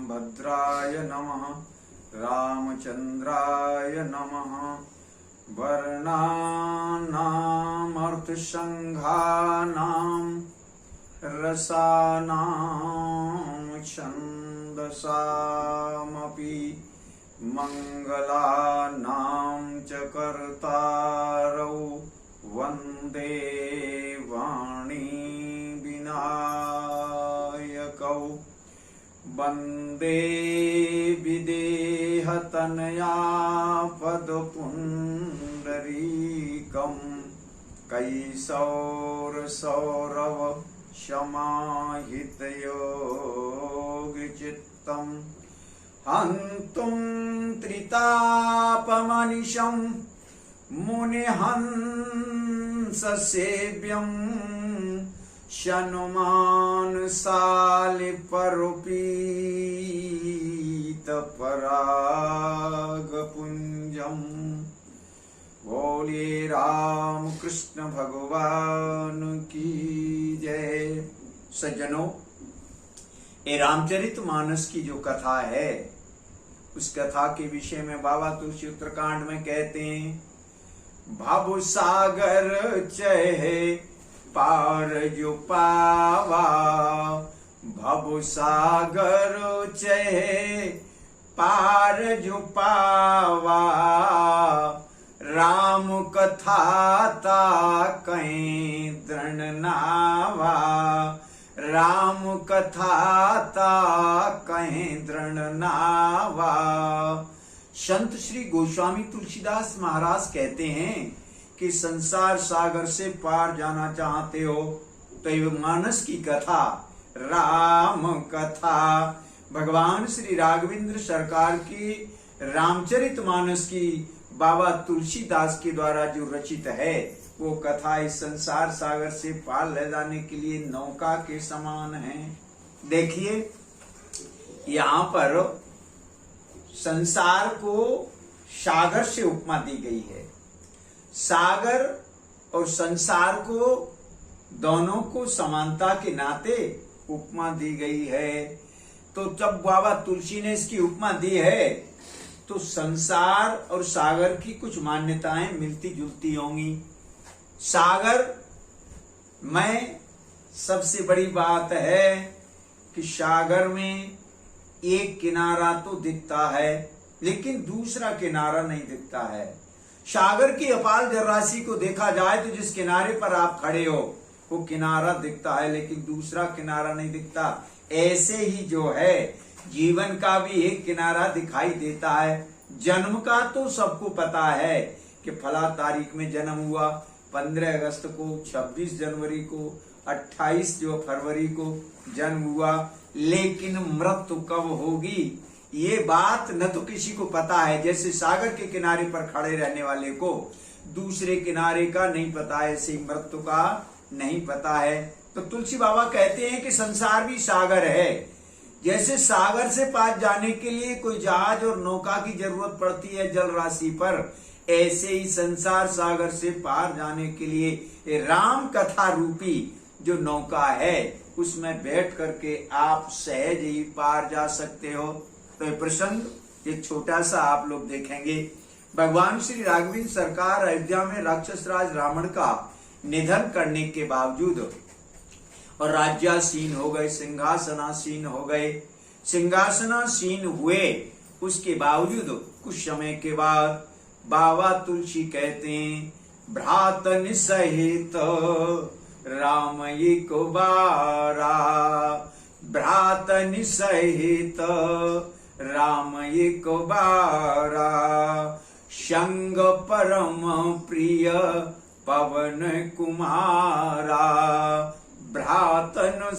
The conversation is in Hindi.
भद्राय नमः रामचंद्राय नमः वर्णानामर्थसंघानां रसानां छन्दसामपि मंगलानां च कर्तारौ वन्दे वाणी विनायकौ वन्दे विदेहतनया पदपुण्डरीकं कैशोरसौरव समाहितयोगचित्तम् हन्तुं त्रितापमनिशं मुनिहंससेव्यं शनुमानसालिपरुपीतपरागपुञ्जम् बोलिए राम कृष्ण भगवान की जय। सज्जनों, ये रामचरितमानस की जो कथा है, उस कथा के विषय में बाबा तुलसी उत्तरकांड में कहते हैं, भव सागर चहे पार जो पावा, भव सागर चहे पार जो पावा, राम कथा ता कहीं दृढ़ नावा, राम कथा ता कहीं दृढ़ नावा। संत श्री गोस्वामी तुलसीदास महाराज कहते हैं कि संसार सागर से पार जाना चाहते हो तो ये मानस की कथा, राम कथा, भगवान श्री राघवेंद्र सरकार की रामचरितमानस की बाबा तुलसीदास के द्वारा जो रचित है, वो कथा इस संसार सागर से पार ले जाने के लिए नौका के समान है। देखिए, यहाँ पर संसार को सागर से उपमा दी गई है। सागर और संसार को दोनों को समानता के नाते उपमा दी गई है। तो जब बाबा तुलसी ने इसकी उपमा दी है तो संसार और सागर की कुछ मान्यताएं मिलती जुलती होंगी। सागर में सबसे बड़ी बात है कि सागर में एक किनारा तो दिखता है लेकिन दूसरा किनारा नहीं दिखता है। सागर की अपार जलराशि को देखा जाए तो जिस किनारे पर आप खड़े हो वो किनारा दिखता है लेकिन दूसरा किनारा नहीं दिखता। ऐसे ही जो है जीवन का भी एक किनारा दिखाई देता है। जन्म का तो सबको पता है कि फला तारीख में जन्म हुआ, 15 अगस्त को, 26 जनवरी को, 28 जो फरवरी को जन्म हुआ, लेकिन मृत्यु कब होगी ये बात न तो किसी को पता है। जैसे सागर के किनारे पर खड़े रहने वाले को दूसरे किनारे का नहीं पता है, ऐसे मृत्यु का नहीं पता है। तो तुलसी बाबा कहते हैं कि संसार भी सागर है। जैसे सागर से पार जाने के लिए कोई जहाज और नौका की जरूरत पड़ती है जल राशि पर, ऐसे ही संसार सागर से पार जाने के लिए राम कथा रूपी जो नौका है उसमें बैठ करके आप सहज ही पार जा सकते हो। तो ये प्रसंग एक छोटा सा आप लोग देखेंगे। भगवान श्री राघवेंद्र सरकार अयोध्या में राक्षस राज रावण का निधन करने के बावजूद और राज्यासीन हो गए, सिंहासनासीन हो गए। सिंहासनासीन हुए उसके बावजूद कुछ समय के बाद बाबा तुलसी कहते हैं, भ्रातन सहित राम एक बारा, भ्रातन सहित राम एक बारा, संग परम प्रिय पवन कुमारा, भ्रातन